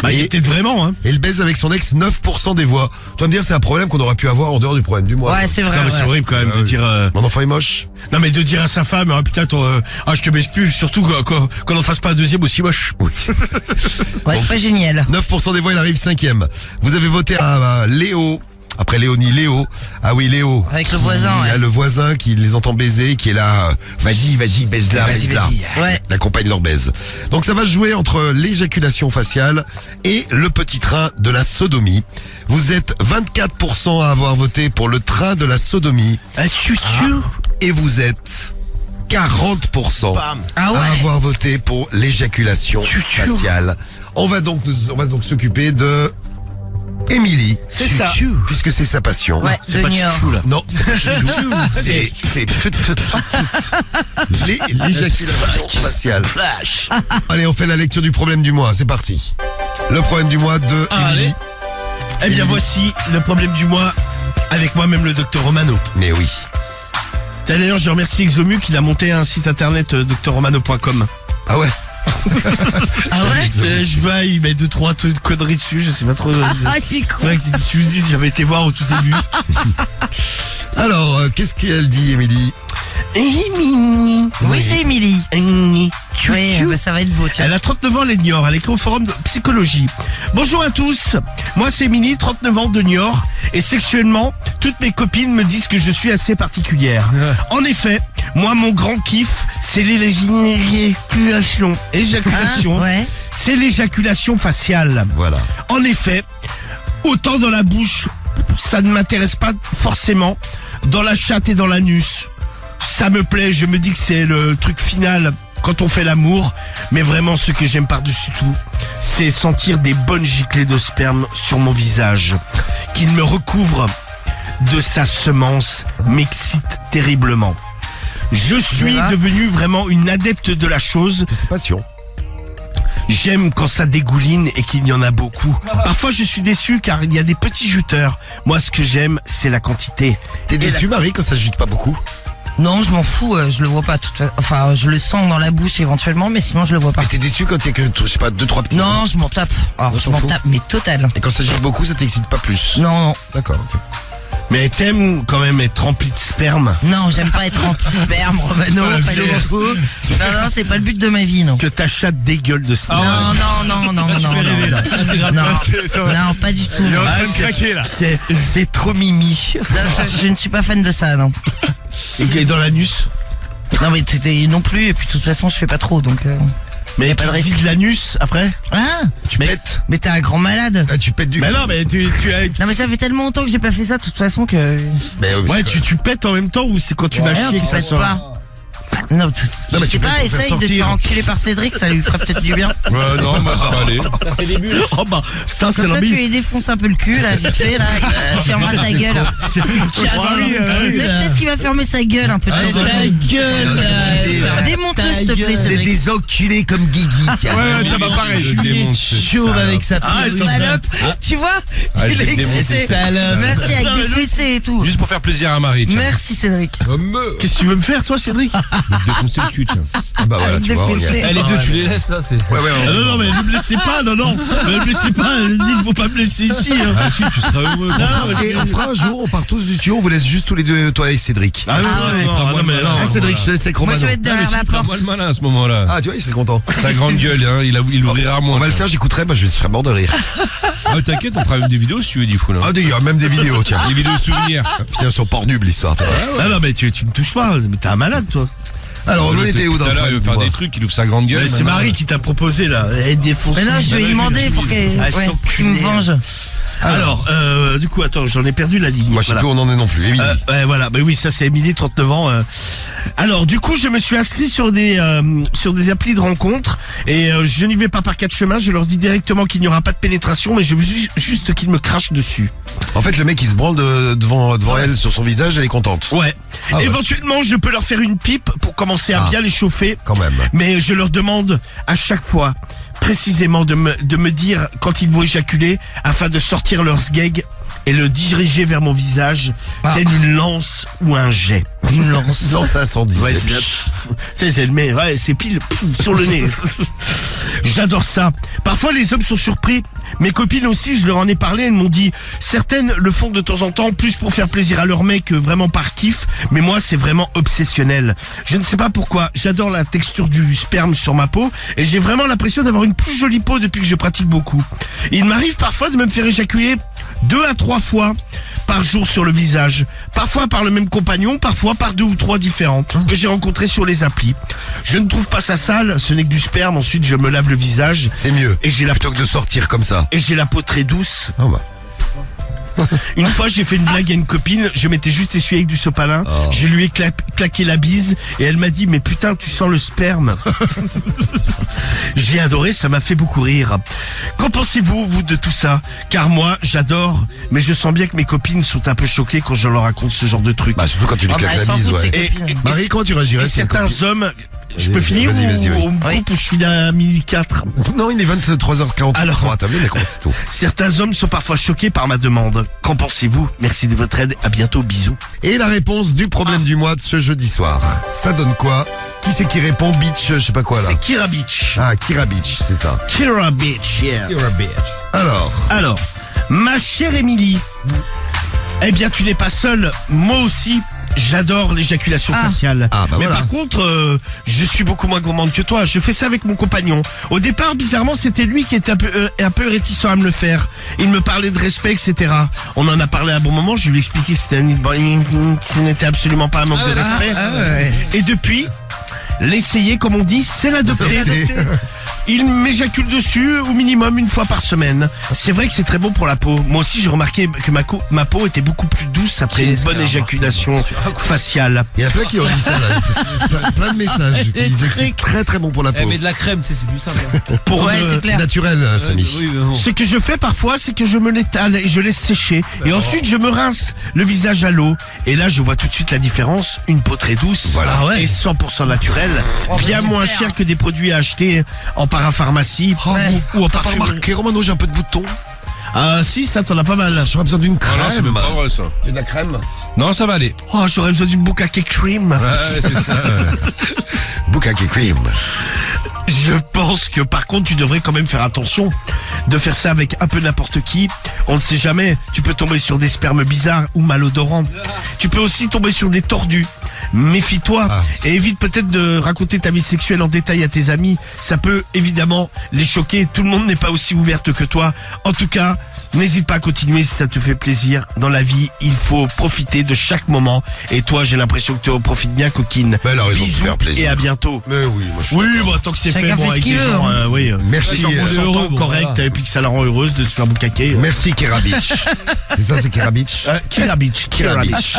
Bah, il était vraiment, hein. Et il baise avec son ex 9% des voix. Tu vas me dire, c'est un problème qu'on aurait pu avoir en dehors du problème du mois. Ouais, c'est vrai. Non, mais c'est ouais. horrible quand même de dire. Mon enfant est moche. Non, mais de dire à sa femme, ah putain, je te baisse plus, surtout qu'on n'en fasse pas un deuxième aussi moche. Oui. Ouais, c'est pas génial. 9% des voix, il arrive 5e. Vous avez voté à Léo. Après Léonie, Léo. Ah oui, Léo. Avec le voisin, Il y a ouais. le voisin qui les entend baiser, qui est là. Vas-y, baise-la, baise-la. Ouais. La compagne leur baise. Donc ça va se jouer entre l'éjaculation faciale et le petit train de la sodomie. Vous êtes 24% à avoir voté pour le train de la sodomie. Et vous êtes 40% Ah ouais. à avoir voté pour l'éjaculation faciale. On va donc s'occuper de Émilie. C'est ça. Puisque c'est sa passion. Ouais, C'est de pas Niort. chouchou, là. Non, c'est pas chouchou. c'est l'éjaculation faciale. Allez, on fait la lecture du problème du mois. C'est parti. Le problème du mois de Émilie. Eh bien, voici le problème du mois avec moi-même, le docteur Romano. Mais oui. D'ailleurs, je remercie Exomu qui a monté un site internet drromano.com. Ah ouais. Ah ouais. Je vois, il met 2-3 trucs de conneries dessus, je sais pas trop. Ah, il est con. Faudrait que tu me dises, j'avais été voir au tout début. Alors, qu'est-ce qu'elle dit, Émilie? Oui, c'est Émilie. Oui, bah, ça va être beau, tiens. Elle a 39 ans, elle est de Niort. Elle écrit au forum de psychologie. Bonjour à tous. Moi, c'est Émilie, 39 ans de Niort. Et sexuellement, toutes mes copines me disent que je suis assez particulière. En effet, moi, mon grand kiff, c'est l'éjaculation. Ah, ouais. C'est l'éjaculation faciale. Voilà. En effet, autant dans la bouche, ça ne m'intéresse pas forcément. Dans la chatte et dans l'anus, ça me plaît. Je me dis que c'est le truc final quand on fait l'amour. Mais vraiment, ce que j'aime par-dessus tout, c'est sentir des bonnes giclées de sperme sur mon visage. Qu'il me recouvre de sa semence m'excite terriblement. Je suis Voilà. devenu vraiment une adepte de la chose. C'est sa passion. J'aime quand ça dégouline et qu'il y en a beaucoup. Parfois je suis déçu car il y a des petits juteurs. Moi ce que j'aime c'est la quantité. T'es déçu, Marie, quand ça jute pas beaucoup? Non, je m'en fous, je le vois pas. Enfin, je le sens dans la bouche éventuellement, mais sinon je le vois pas. Mais t'es déçu quand il y a que, je sais pas, 2-3 petits. Non, je m'en tape. Alors, On je s'en m'en fout. tape, mais total. Et quand ça gîte beaucoup, ça t'excite pas plus? Non, non. D'accord, ok. Mais t'aimes quand même être rempli de sperme. Non, j'aime pas être rempli de sperme, Romano, Voilà, pas du violence. tout. Non, c'est pas le but de ma vie, non. Que ta chatte dégueule de sperme. Non, non, pas du tout. Il est en Non, train de craquer là. C'est trop mimi. je ne suis pas fan de ça, non. Et dans l'anus. Non, mais non plus, et puis de toute façon, je fais pas trop, donc... Mais pas de tu risque. vides l'anus après. Ah, Tu pètes. mais t'es un grand malade. Ah, tu pètes du. Mais non mais tu as... Non, mais ça fait tellement longtemps que j'ai pas fait ça, de toute façon, que... Mais oui, Ouais c'est tu pètes en même temps ou c'est quand tu vas Rien, chier tu que ça pètes sort. pas. Non, Non, mais je tu sais peux pas, te faire essaye de te sortir. faire enculer par Cédric, ça lui ferait peut-être du bien. Ouais, non, moi ça va aller. Oh bah ça c'est Comme ça, tu l'ambiance. lui défonces un peu le cul, là, vite fait, là, il fermera sa gueule. C'est Peut-être qu'il va fermer sa gueule un peu de temps en temps. Démonte-le, s'il te plaît, C'est Cédric. des enculés comme Guigui, tiens. Ouais, ça va pareil. Je démonte ce Chauve salope. avec sa petite Salope, tu vois, Ah, il je est vais démonter. excité. salope. Merci, avec des fessées et tout. Juste pour faire plaisir à Marie, tiens. Merci, Cédric. Qu'est-ce que tu veux me faire toi Cédric? Défoncer le cul, tiens. Ah bah voilà, Avec tu des vois. fessées. regarde. Les deux, tu les laisses là, c'est. Ouais, ouais, Ah non, mais ne me blessez pas, non. Ne me blessez pas, il ne faut pas me blesser ici. Hein. Ah si, tu seras heureux. Et on fera un jour, on part tous du studio, on vous laisse juste tous les deux, toi et Cédric. Ah non, Ah ouais. non, mais non. Ah, Cédric, je te laisse avec Moi, Romano. je vais être derrière la Moi porte. le malin à ce moment-là. Ah, tu vois, il serait content. Sa grande gueule, hein, il ouvrit rarement. On va le faire, j'écouterai, bah, je serai mort de rire. Ah, t'inquiète, on fera même des vidéos si tu veux, dis fou là. Ah, il y a même des vidéos, tiens. Des vidéos souvenirs. Putain, sur Pornhub, l'histoire, tu vois. Ah non, mais tu me touches pas, mais t'es un malade toi. Alors, on Le était où dans tout à le l'heure, il veut problème faire du des mois trucs, il ouvre sa grande gueule. Mais c'est maintenant. Marie qui t'a proposé là, elle défonce. Mais non, je vais lui demander pour qu'il Ah, ouais, cet qu'il me enculé. venge. Alors, du coup, attends, j'en ai perdu la ligne. Moi, je sais Voilà. plus où on en est non plus. Émilie. Ouais, voilà, bah oui, ça c'est Émilie, 39 ans. Alors, du coup, je me suis inscrit sur des applis de rencontres et je n'y vais pas par quatre chemins. Je leur dis directement qu'il n'y aura pas de pénétration, mais je veux juste qu'ils me crachent dessus. En fait, le mec, il se branle devant elle sur son visage, elle est contente. Ouais. Ah ouais. Éventuellement, je peux leur faire une pipe pour commencer à Ah. bien les chauffer. Quand même. Mais je leur demande à chaque fois précisément de me dire quand ils vont éjaculer afin de sortir leur sgeg et le diriger vers mon visage, telle une lance ou un jet. Une lance. Non, ça incendie. Ouais, c'est tu sais, c'est le nez, ouais, c'est pile sur le nez. J'adore ça. Parfois, les hommes sont surpris. Mes copines aussi, je leur en ai parlé, elles m'ont dit, certaines le font de temps en temps, plus pour faire plaisir à leur mec que vraiment par kiff, mais moi, c'est vraiment obsessionnel. Je ne sais pas pourquoi, j'adore la texture du sperme sur ma peau, et j'ai vraiment l'impression d'avoir une plus jolie peau depuis que je pratique beaucoup. Il m'arrive parfois de me faire éjaculer 2 à 3 fois par jour sur le visage, parfois par le même compagnon, parfois par 2 ou 3 différents que j'ai rencontrés sur les applis. Je ne trouve pas ça sale, ce n'est que du sperme, ensuite je me lave le visage C'est mieux. et j'ai la Plutôt que de sortir comme ça. et j'ai la peau très douce. Ah bah. Une fois, j'ai fait une blague à une copine, je m'étais juste essuyé avec du sopalin, je lui ai claqué la bise et elle m'a dit, mais putain, tu sens le sperme. J'ai adoré, ça m'a fait beaucoup rire. Qu'en pensez-vous, vous, de tout ça? Car moi, j'adore, mais je sens bien que mes copines sont un peu choquées quand je leur raconte ce genre de truc. Bah, surtout quand tu lui Ah, bah, claques elle la s'en bise, fout de ses ouais. copines. Marie, comment tu réagirais Et si une certains copine- hommes... Je peux Vas-y, finir vas-y, ou oui. on me coupe ou je finis à 1004? Non, il est 23h43. Alors- T'as vu, les commencé tôt. Certains hommes sont parfois choqués par ma demande. Qu'en pensez-vous? Merci de votre aide, à bientôt, bisous. Et la réponse du problème du mois de ce jeudi soir. Ça donne quoi? Qui c'est qui répond? Beach, je sais pas quoi là. C'est Kira Beach. Ah, Kira Beach, c'est ça. Kira Beach, yeah. Alors, Ma chère Émilie, eh bien tu n'es pas seule, moi aussi. J'adore l'éjaculation faciale. Ah, bah mais voilà. par contre, je suis beaucoup moins gourmande que toi. Je fais ça avec mon compagnon. Au départ, bizarrement, c'était lui qui était un peu réticent à me le faire. Il me parlait de respect, etc. On en a parlé à un bon moment. Je lui ai expliqué que ce n'était absolument pas un manque de respect. Et depuis, l'essayer, comme on dit, c'est l'adopter. Il m'éjacule dessus au minimum une fois par semaine. C'est vrai que c'est très bon pour la peau. Moi aussi, j'ai remarqué que ma peau était beaucoup plus douce après une bonne éjaculation faciale. il y a plein qui ont dit ça là. Plein de messages qui disaient que c'est très très bon pour la peau. Eh, mais de la crème, tu sais, c'est plus simple. Pour Ouais, c'est C'est clair. naturel, Samy. Oui, mais bon. Ce que je fais parfois, c'est que je me l'étale et je laisse sécher. Et ensuite, je me rince le visage à l'eau. Et là, je vois tout de suite la différence. Une peau très douce Voilà. et 100% naturelle. Bien bah, moins super. cher que des produits à acheter en parapharmacie Ouais. ou en T'as pas parfumerie. remarqué, Romano, j'ai un peu de boutons. Ah si, ça t'en as pas mal. J'aurais besoin d'une Ah non, c'est crème. même pas vrai ça. De la crème. Non, ça va aller. Oh, j'aurais besoin d'une boucaque cream. Ouais, c'est ça. Bukkake cream. Je pense que par contre, tu devrais quand même faire attention de faire ça avec un peu n'importe qui. On ne sait jamais. Tu peux tomber sur des spermes bizarres ou malodorants. Tu peux aussi tomber sur des tordus. Méfie-toi et évite peut-être de raconter ta vie sexuelle en détail à tes amis. Ça peut évidemment les choquer. Tout le monde n'est pas aussi ouverte que toi. En tout cas, n'hésite pas à continuer si ça te fait plaisir. Dans la vie, il faut profiter de chaque moment. Et toi, j'ai l'impression que tu en profites bien, coquine. Mais elle a raison de se Bisous faire plaisir. et à bientôt. Mais oui, moi je suis Oui, d'accord. bah, tant que c'est Chacun fait, fait bon, ce avec qu'il des veut, gens, hein. oui. Merci, Sans qu'on soit heureux, bon, correct, voilà. et puis que ça la rend heureuse de se faire boucaquer. Merci Kira Beach. C'est ça, c'est Kira Beach. Kira Beach. Kira Beach.